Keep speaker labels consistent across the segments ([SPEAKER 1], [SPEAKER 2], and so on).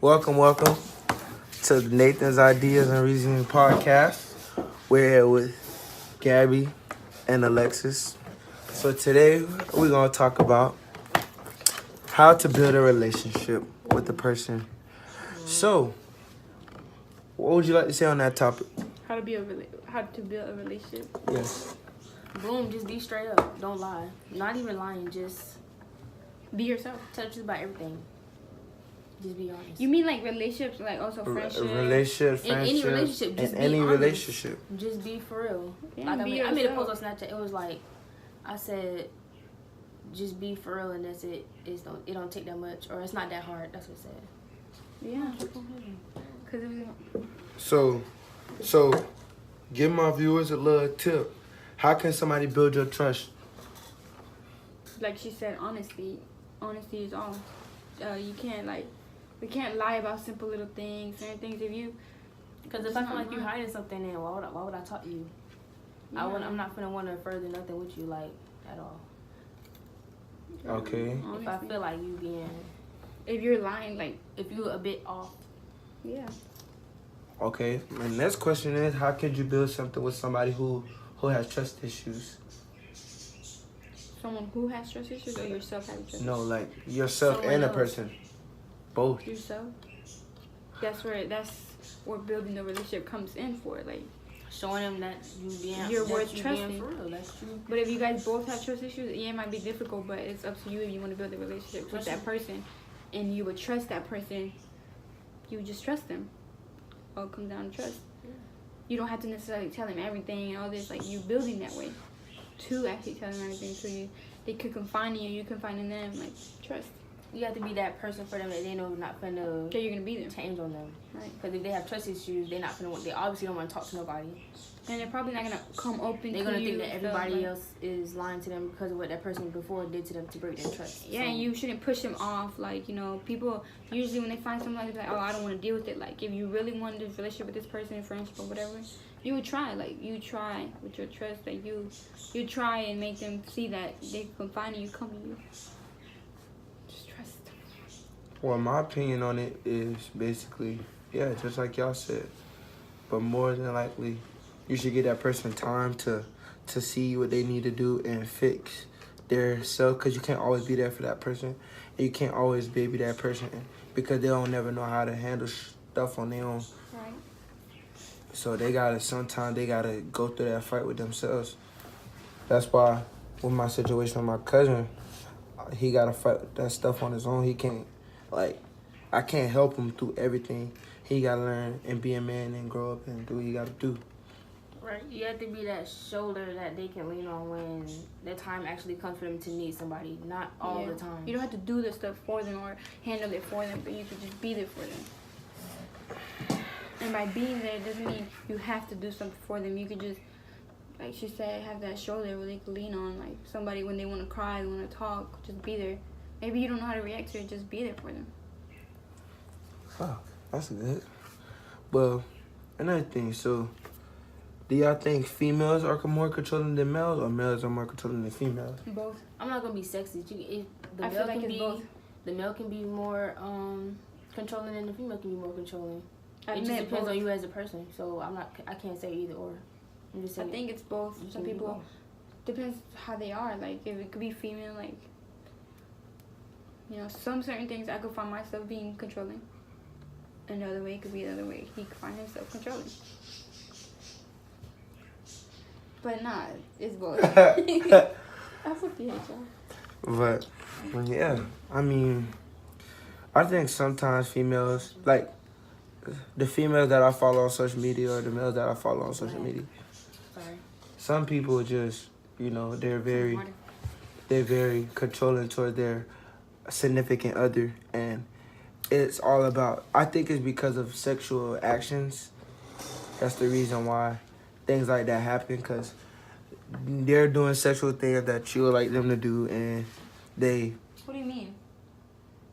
[SPEAKER 1] Welcome to the Nathan's Ideas and Reasoning podcast. We're here with Gabby and Alexis. So today we're going to talk about how to build a relationship with the person. So, what would you like to say on that topic?
[SPEAKER 2] How to build a relationship.
[SPEAKER 1] Yes.
[SPEAKER 3] Boom, just be straight up. Don't lie. Not even lying, just
[SPEAKER 2] Be yourself.
[SPEAKER 3] tell the truth about everything. Just be honest.
[SPEAKER 2] You mean like relationships, like also friendship?
[SPEAKER 1] Relationship, friendship,
[SPEAKER 3] in any relationship, just
[SPEAKER 1] in
[SPEAKER 3] be
[SPEAKER 1] any
[SPEAKER 3] honest.
[SPEAKER 1] relationship.
[SPEAKER 3] Just be for real.
[SPEAKER 2] Yeah,
[SPEAKER 3] like
[SPEAKER 2] be
[SPEAKER 3] I made a
[SPEAKER 2] yourself.
[SPEAKER 3] post on Snapchat. It was like, I said, just be for real, and that's it. It don't take that much, or it's not that hard. That's what it said.
[SPEAKER 2] Yeah. Cause it was.
[SPEAKER 1] So, give my viewers a little tip. How can somebody build your trust?
[SPEAKER 2] Like she said, honesty. Honesty is all. We can't lie about simple little things, certain things.
[SPEAKER 3] Because if I feel like you're hiding something, then why would I talk to you?
[SPEAKER 2] Yeah.
[SPEAKER 3] I'm not gonna want to further nothing with you, like, at all.
[SPEAKER 1] Okay.
[SPEAKER 3] If I feel like you being,
[SPEAKER 2] if you're lying, like,
[SPEAKER 3] if you a bit off.
[SPEAKER 2] yeah.
[SPEAKER 1] Okay. My next question is, how could you build something with somebody who has trust issues?
[SPEAKER 2] Someone who has trust issues or yourself having trust
[SPEAKER 1] No, like yourself
[SPEAKER 3] Someone
[SPEAKER 1] and a
[SPEAKER 3] else.
[SPEAKER 1] person. Both.
[SPEAKER 2] yourself. That's where building the relationship comes in for. Like,
[SPEAKER 3] Showing them that
[SPEAKER 2] You're
[SPEAKER 3] that
[SPEAKER 2] worth
[SPEAKER 3] you
[SPEAKER 2] trusting.
[SPEAKER 3] being for real. That's true.
[SPEAKER 2] but if you guys both have trust issues, yeah, it might be difficult, but it's up to you if you want to build a relationship with that person, and you would trust that person. You would just trust them. All comes down to trust. You don't have to necessarily tell them everything and all this. Like, you building that way to actually tell them everything, so they could confide in you, you confide in them. Like, trust.
[SPEAKER 3] You have to be that person for them that they know not gonna
[SPEAKER 2] Okay, you're gonna be there,
[SPEAKER 3] change on them.
[SPEAKER 2] right?
[SPEAKER 3] Because if they have trust issues, they obviously don't want to talk to nobody.
[SPEAKER 2] And they're probably not gonna come open.
[SPEAKER 3] They're
[SPEAKER 2] to
[SPEAKER 3] gonna
[SPEAKER 2] you
[SPEAKER 3] think that
[SPEAKER 2] and stuff,
[SPEAKER 3] everybody
[SPEAKER 2] like-
[SPEAKER 3] else is lying to them because of what that person before did to them to break their trust.
[SPEAKER 2] Yeah,
[SPEAKER 3] So,
[SPEAKER 2] and you shouldn't push them off. Like, people usually when they find somebody, they're like, oh, I don't want to deal with it. Like, if you really wanted a relationship with this person, friendship or whatever, you would try. Like, you try with your trust. Like, you try and make them see that they can find you, come to you. Just trust.
[SPEAKER 1] Well, my opinion on it is basically, yeah, just like y'all said. But more than likely, you should give that person time to see what they need to do and fix their self, because you can't always be there for that person. And you can't always baby that person because they don't never know how to handle stuff on their own.
[SPEAKER 2] Right.
[SPEAKER 1] So sometimes they gotta go through that fight with themselves. That's why with my situation with my cousin, he gotta fight that stuff on his own. He can't, I can't help him through everything. He gotta learn and be a man and grow up and do what he gotta do.
[SPEAKER 3] right, you have to be that shoulder that they can lean on when the time actually comes for them to need somebody. Not all the time.
[SPEAKER 2] You don't have to do the stuff for them or handle it for them, but you could just be there for them. And by being there, it doesn't mean you have to do something for them. You could just, like she said, have that shoulder where they can lean on. Like, somebody when they want to cry, they want to talk, just be there. Maybe you don't know how to react to it, just be there for them.
[SPEAKER 1] Oh, that's good. Well, another thing, so do y'all think females are more controlling than males, or males are more controlling than females?
[SPEAKER 2] Both.
[SPEAKER 3] I'm not gonna be sexist.
[SPEAKER 2] I feel like it's both.
[SPEAKER 3] The male can be more controlling and the female can be more controlling.
[SPEAKER 2] I
[SPEAKER 3] It just
[SPEAKER 2] admit
[SPEAKER 3] depends
[SPEAKER 2] both.
[SPEAKER 3] on you as a person. So I can't say either or. I'm just
[SPEAKER 2] I
[SPEAKER 3] saying.
[SPEAKER 2] think it's both.
[SPEAKER 3] you
[SPEAKER 2] Some
[SPEAKER 3] can be
[SPEAKER 2] people,
[SPEAKER 3] both.
[SPEAKER 2] depends how they are. Like, if it could be female, like, some certain things I could find myself being controlling. Another way could be the other way. He could find himself controlling. But nah, it's both. I fucking hate y'all.
[SPEAKER 1] But yeah, I mean, I think sometimes females, like the females that I follow on social media or the males that I follow on social media,
[SPEAKER 3] Sorry.
[SPEAKER 1] some people just, they're very controlling toward their significant other, and it's all about, I think it's because of sexual actions. That's the reason why things like that happen, because they're doing sexual things that you would like them to do, and they...
[SPEAKER 2] What do you mean?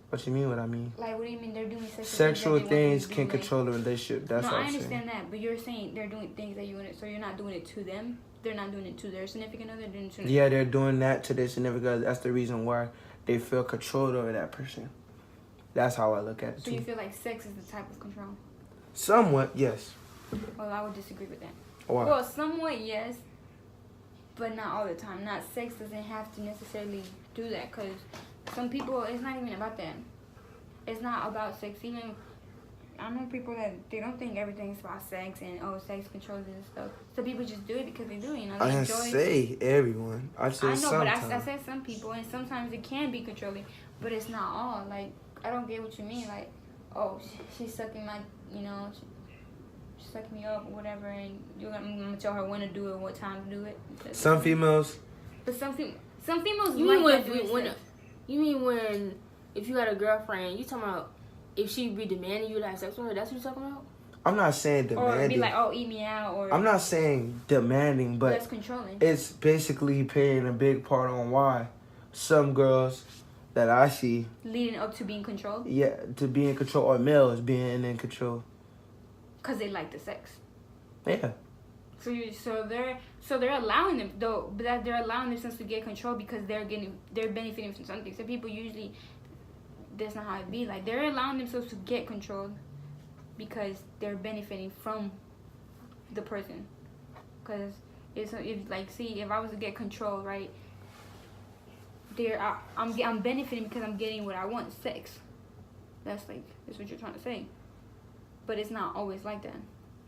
[SPEAKER 1] What you mean what I mean?
[SPEAKER 2] Like, what do you mean they're doing
[SPEAKER 1] Sexual things
[SPEAKER 2] that they
[SPEAKER 1] can
[SPEAKER 2] want to do,
[SPEAKER 1] control the relationship. That's
[SPEAKER 2] no,
[SPEAKER 1] what
[SPEAKER 2] I
[SPEAKER 1] I'm saying.
[SPEAKER 2] understand that, but you're saying they're doing things that you want to, so you're not doing it to them. They're not doing it to their significant other. They're doing it to
[SPEAKER 1] Yeah, they're doing that to their significant other. That's the reason why they feel controlled over that person. That's how I look at it
[SPEAKER 2] So you
[SPEAKER 1] too.
[SPEAKER 2] feel like sex is the type of control?
[SPEAKER 1] Somewhat, yes.
[SPEAKER 2] Well, I would disagree with that.
[SPEAKER 1] Why?
[SPEAKER 2] Well, somewhat yes, but not all the time. Not sex doesn't have to necessarily do that, because some people, it's not even about that. It's not about sex. Even I know people that they don't think everything's about sex and sex controls it and stuff. So people just do it because they do, you know. They
[SPEAKER 1] I didn't
[SPEAKER 2] enjoy
[SPEAKER 1] say everyone. I said
[SPEAKER 2] I know,
[SPEAKER 1] sometimes.
[SPEAKER 2] but I said some people, and sometimes it can be controlling, but it's not all. Like, I don't get what you mean. Like, oh, she's sucking my, you know, she's sucking me up or whatever, and I'm gonna tell her when to do it, what time to do it.
[SPEAKER 1] Some females.
[SPEAKER 2] But some females
[SPEAKER 3] You
[SPEAKER 2] like
[SPEAKER 3] mean
[SPEAKER 2] that doing
[SPEAKER 3] when
[SPEAKER 2] sex.
[SPEAKER 3] you mean when if you got a girlfriend, you talking about if she be demanding you to have sex with her? That's what you talking about?
[SPEAKER 1] I'm not saying
[SPEAKER 2] Or
[SPEAKER 1] demanding.
[SPEAKER 2] be like, oh, eat me out, or
[SPEAKER 1] I'm not saying demanding, but
[SPEAKER 2] that's controlling.
[SPEAKER 1] it's basically playing a big part on why some girls that I see,
[SPEAKER 2] Leading up to being controlled,
[SPEAKER 1] yeah, to be in control, or males being in control.
[SPEAKER 2] because they like the sex.
[SPEAKER 1] Yeah.
[SPEAKER 2] So they're allowing them though, but that they're allowing themselves to get control because they're benefiting from something. So people usually, that's not how it be. Like, they're allowing themselves to get controlled because they're benefiting from the person. Because if I was to get control, right? I'm benefiting because I'm getting what I want, sex. That's what you're trying to say. But it's not always like that.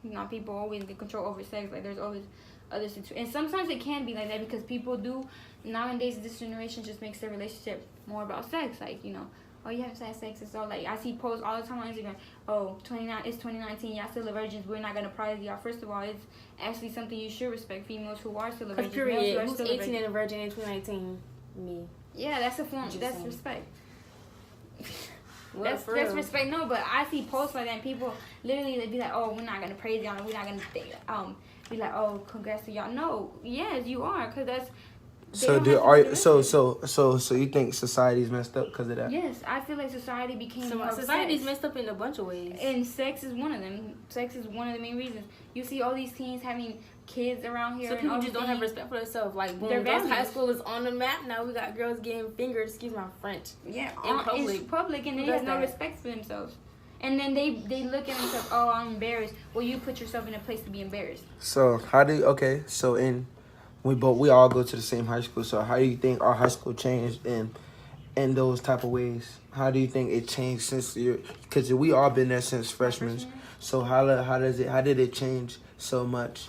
[SPEAKER 2] Not people always get control over sex. Like, there's always other situations, and sometimes it can be like that because people do nowadays. This generation just makes their relationship more about sex. Like, you know, oh, you have to have sex and so, like, I see posts all the time on Instagram. Oh, 29, it's 2019. Y'all still the virgins. We're not gonna prize y'all. First of all, it's actually something you should respect. Females who are still the virgins.
[SPEAKER 3] Period.
[SPEAKER 2] Males who are
[SPEAKER 3] Who's
[SPEAKER 2] still the
[SPEAKER 3] 18
[SPEAKER 2] virgins.
[SPEAKER 3] and a virgin in 2019? Me.
[SPEAKER 2] Yeah, that's a form.
[SPEAKER 3] Just
[SPEAKER 2] That's
[SPEAKER 3] saying.
[SPEAKER 2] respect.
[SPEAKER 3] Well,
[SPEAKER 2] That's
[SPEAKER 3] for real.
[SPEAKER 2] respect. No, but I see posts like that, and people literally they be like, "Oh, we're not gonna praise y'all. We're not gonna be like, oh, congrats to y'all." No, yes, you are, because that's. they
[SPEAKER 1] So
[SPEAKER 2] don't
[SPEAKER 1] do
[SPEAKER 2] have to
[SPEAKER 1] are
[SPEAKER 2] do
[SPEAKER 1] so you think society's messed up because of that?
[SPEAKER 2] Yes, I feel like society became more
[SPEAKER 3] Society's
[SPEAKER 2] sex.
[SPEAKER 3] messed up in a bunch of ways.
[SPEAKER 2] And sex is one of them. Sex is one of the main reasons. You see all these teens having kids around here.
[SPEAKER 3] So
[SPEAKER 2] and
[SPEAKER 3] people
[SPEAKER 2] all
[SPEAKER 3] just
[SPEAKER 2] these
[SPEAKER 3] don't have
[SPEAKER 2] things.
[SPEAKER 3] respect for themselves. Like, boom,
[SPEAKER 2] Their
[SPEAKER 3] girls' high
[SPEAKER 2] values.
[SPEAKER 3] school is on the map. Now we got girls getting fingered, excuse my French.
[SPEAKER 2] Yeah,
[SPEAKER 3] in
[SPEAKER 2] it's public, and
[SPEAKER 3] Who
[SPEAKER 2] they have
[SPEAKER 3] does
[SPEAKER 2] no
[SPEAKER 3] that?
[SPEAKER 2] respect for themselves. And then they look at themselves, oh, I'm embarrassed. Well, you put yourself in a place to be embarrassed.
[SPEAKER 1] So we all go to the same high school. So how do you think our high school changed in those type of ways? How do you think it changed since because we all been there since freshmen. So how did it change so much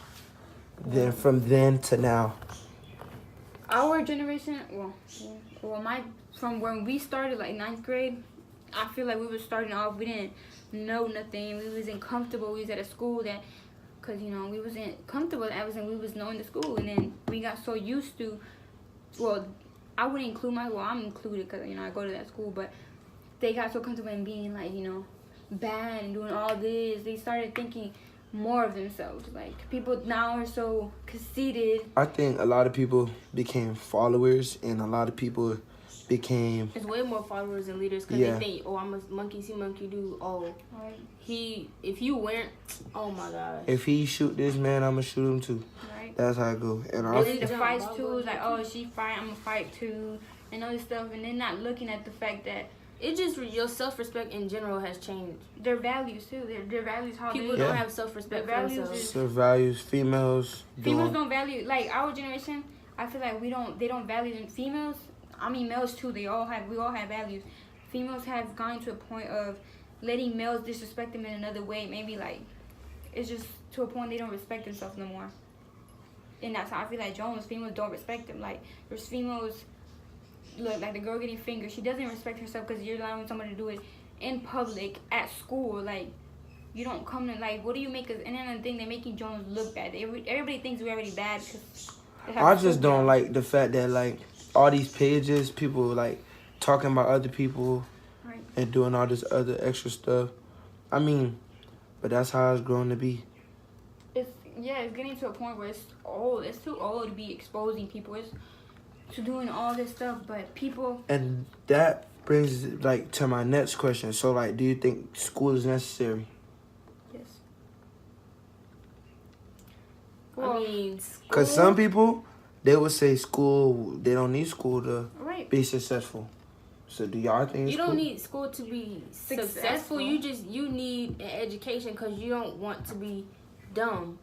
[SPEAKER 1] then from then to now?
[SPEAKER 2] Our generation, from when we started, like 9th grade, I feel like we were starting off, we didn't know nothing. We wasn't comfortable. We was at a school that, because, you know, we wasn't comfortable at everything. We was knowing the school, and then we got so used to, I wouldn't include I'm included because, you know, I go to that school, but they got so comfortable in being, like, you know, bad and doing all this. They started thinking more of themselves. Like, people now are so conceited.
[SPEAKER 1] I think a lot of people became followers, and a lot of people became.
[SPEAKER 3] It's way more followers than leaders because
[SPEAKER 1] Yeah.
[SPEAKER 3] they think, oh, I'm a monkey see, monkey do. Oh,
[SPEAKER 2] Right.
[SPEAKER 3] if you weren't, oh my gosh.
[SPEAKER 1] If he shoot this man, I'ma shoot him too.
[SPEAKER 2] Right.
[SPEAKER 1] That's how I go. And
[SPEAKER 2] And then
[SPEAKER 1] I,
[SPEAKER 2] the fights too, like, oh, she fight, I'm gonna fight too, and all this stuff, and they're not looking at the fact that
[SPEAKER 3] It just, your self-respect in general has changed.
[SPEAKER 2] their values too, their values, how
[SPEAKER 3] People
[SPEAKER 2] they
[SPEAKER 3] don't
[SPEAKER 1] Yeah.
[SPEAKER 3] have self-respect
[SPEAKER 2] Their
[SPEAKER 3] for
[SPEAKER 2] values
[SPEAKER 3] themselves.
[SPEAKER 1] so values females
[SPEAKER 2] females
[SPEAKER 1] doing.
[SPEAKER 2] don't value, like, our generation. I feel like they don't value them. Females, I mean males too. We all have values. Females have gone to a point of letting males disrespect them in another way. Maybe, like, it's just to a point they don't respect themselves no more. And that's how I feel like Jones, females don't respect them. Like, there's females, look, like the girl getting fingered, she doesn't respect herself because you're allowing someone to do it in public at school. Like, you don't come to, like, what do you make us? And then the thing, they're making Jones look bad. Everybody thinks we're already bad because
[SPEAKER 1] I just don't like the fact that, like, all these pages, people, like, talking about other people
[SPEAKER 2] Right.
[SPEAKER 1] and doing all this other extra stuff. I mean, but that's how it's grown to be.
[SPEAKER 2] It's getting to a point where it's old. It's too old to be exposing people. It's to doing all this stuff, but people.
[SPEAKER 1] And that brings, like, to my next question. So, like, do you think school is necessary?
[SPEAKER 2] Yes.
[SPEAKER 3] I mean,
[SPEAKER 1] Because
[SPEAKER 3] school-
[SPEAKER 1] some people, they would say school, they don't need school to
[SPEAKER 2] Right.
[SPEAKER 1] be successful. So do y'all think
[SPEAKER 3] You
[SPEAKER 1] it's
[SPEAKER 3] don't
[SPEAKER 1] cool?
[SPEAKER 3] need school to be successful. You need an education because you don't want to be dumb.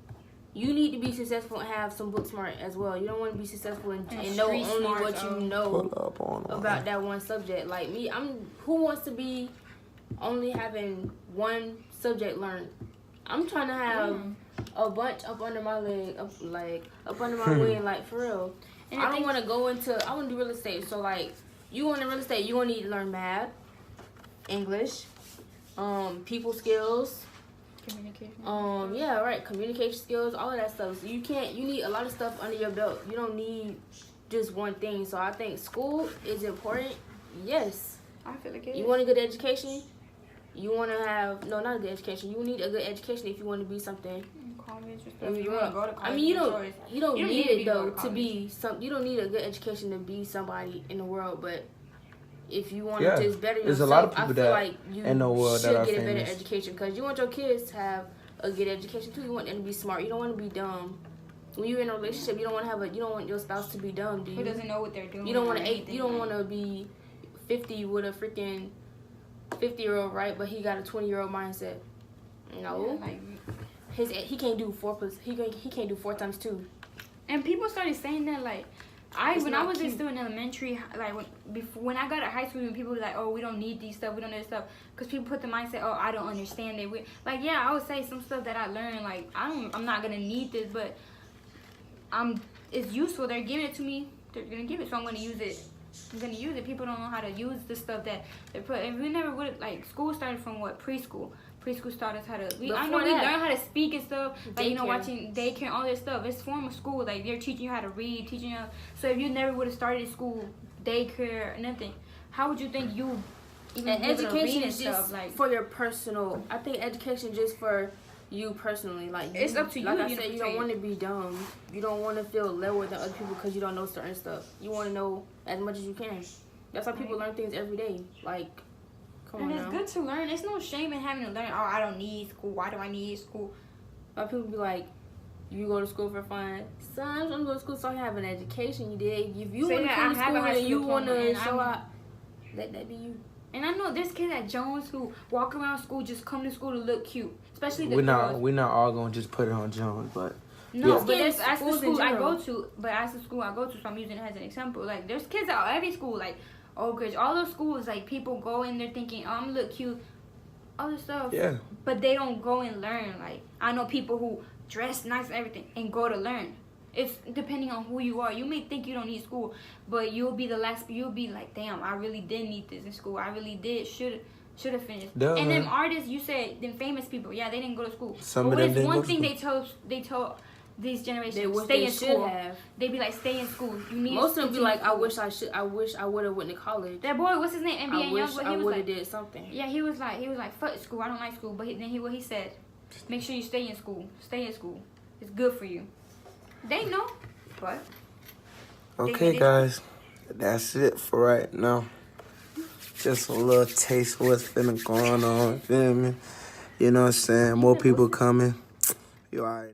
[SPEAKER 3] You need to be successful and have some book smart as well. You don't want to be successful and know
[SPEAKER 2] street
[SPEAKER 3] only
[SPEAKER 2] smart,
[SPEAKER 3] what you
[SPEAKER 1] Pull
[SPEAKER 3] know
[SPEAKER 1] up on
[SPEAKER 3] about that one subject. Like me, who wants to be only having one subject learned? I'm trying to have a bunch up under my leg, up under my wing, like for real. And I don't want to go into. I want to do real estate. So like, you want to real estate, you gonna need to learn math, English, people skills.
[SPEAKER 2] Communication.
[SPEAKER 3] Yeah, right. Communication skills, all of that stuff. So you need a lot of stuff under your belt. You don't need just one thing. So I think school is important. Yes.
[SPEAKER 2] I feel like it
[SPEAKER 3] You
[SPEAKER 2] is.
[SPEAKER 3] want a good education? You want to have, no, not a good education. You need a good education if you want to be something.
[SPEAKER 2] College or stuff.
[SPEAKER 3] When
[SPEAKER 2] You want to go to college.
[SPEAKER 3] I mean, you don't need it though
[SPEAKER 2] to
[SPEAKER 3] to be some. You don't need a good education to be somebody in the world, but if you want
[SPEAKER 1] Yeah.
[SPEAKER 3] to just better yourself,
[SPEAKER 1] There's a lot of people
[SPEAKER 3] I feel
[SPEAKER 1] that
[SPEAKER 3] like you
[SPEAKER 1] in the world
[SPEAKER 3] should
[SPEAKER 1] that are
[SPEAKER 3] get a better
[SPEAKER 1] famous.
[SPEAKER 3] education because you want your kids to have a good education too. You want them to be smart. You don't want to be dumb. When you're in a relationship, you don't want your spouse to be dumb, do you?
[SPEAKER 2] Who doesn't know what they're doing?
[SPEAKER 3] You don't want to be 50 with a freaking 50-year-old, right? But he got a 20-year-old mindset. No,
[SPEAKER 2] Yeah, like,
[SPEAKER 3] he can't do 4 he can't do 4 times 2.
[SPEAKER 2] and people started saying that like. When I was still in elementary, like when I got to high school, and people were like, "Oh, we don't need these stuff, we don't need this stuff," because people put the mindset, "Oh, I don't understand it." Like, yeah, I would say some stuff that I learned, like I'm not gonna need this, but it's useful. They're giving it to me. They're gonna give it, so I'm gonna use it. I'm gonna use it. People don't know how to use the stuff that they put. And we never would like school started from what preschool. Preschool taught us how to. I know we learned how to speak and stuff. Like watching daycare, all that stuff. It's form of school. Like they're teaching you how to read, teaching you. So if you never would have started school, daycare, nothing, how would you think you even
[SPEAKER 3] Education is
[SPEAKER 2] stuff?
[SPEAKER 3] just
[SPEAKER 2] Like
[SPEAKER 3] for your personal. I think education just for you personally. Like
[SPEAKER 2] it's up to you.
[SPEAKER 3] Like I said, you don't want to be dumb. You don't want to feel lower than other people because you don't know certain stuff. You want to know as much as you can. That's how people learn things every day. Like.
[SPEAKER 2] And it's good to learn. There's no shame in having to learn. Oh, I don't need school. Why do I need school?
[SPEAKER 3] But people be like, you go to school for fun. Son, I'm going to go to school so I can have an education. You did. If you want to come to school and you want to show out, let that be you.
[SPEAKER 2] And I know there's kids at Jones who walk around school, just come to school to look cute. Especially the girls.
[SPEAKER 1] We're not all going to just put it on Jones, but...
[SPEAKER 2] No,
[SPEAKER 1] yeah.
[SPEAKER 2] but that's the school I go to. But as the school I go to, so I'm using it as an example. Like, there's kids at every school, like... Oak Ridge, all those schools, like people go in there thinking, oh, I'm gonna look cute, other stuff.
[SPEAKER 1] Yeah.
[SPEAKER 2] But they don't go and learn. Like I know people who dress nice and everything and go to learn. It's depending on who you are. You may think you don't need school, but you'll be like, damn, I really did need this in school. I really did should have finished.
[SPEAKER 1] Duh.
[SPEAKER 2] And them artists, you said, them famous people, yeah, they didn't go to school.
[SPEAKER 1] Some
[SPEAKER 2] but
[SPEAKER 1] of them didn't
[SPEAKER 2] one
[SPEAKER 1] go to
[SPEAKER 2] thing
[SPEAKER 1] school.
[SPEAKER 2] they told these generations,
[SPEAKER 3] They
[SPEAKER 2] stay in school.
[SPEAKER 3] Have.
[SPEAKER 2] They be like, stay in school. You need.
[SPEAKER 3] Most of them be like, I wish I would have went to college.
[SPEAKER 2] That boy, what's his name? NBA Youngboy.
[SPEAKER 3] I would have did something.
[SPEAKER 2] Yeah, he was like, fuck school. I don't like school. But what he said, make sure you stay in school. Stay in school. It's good for you. They know, but.
[SPEAKER 1] Okay, guys, that's it for right now. Just a little taste of what's finna going on. Feel me? You know what I'm saying? More people coming. You alright.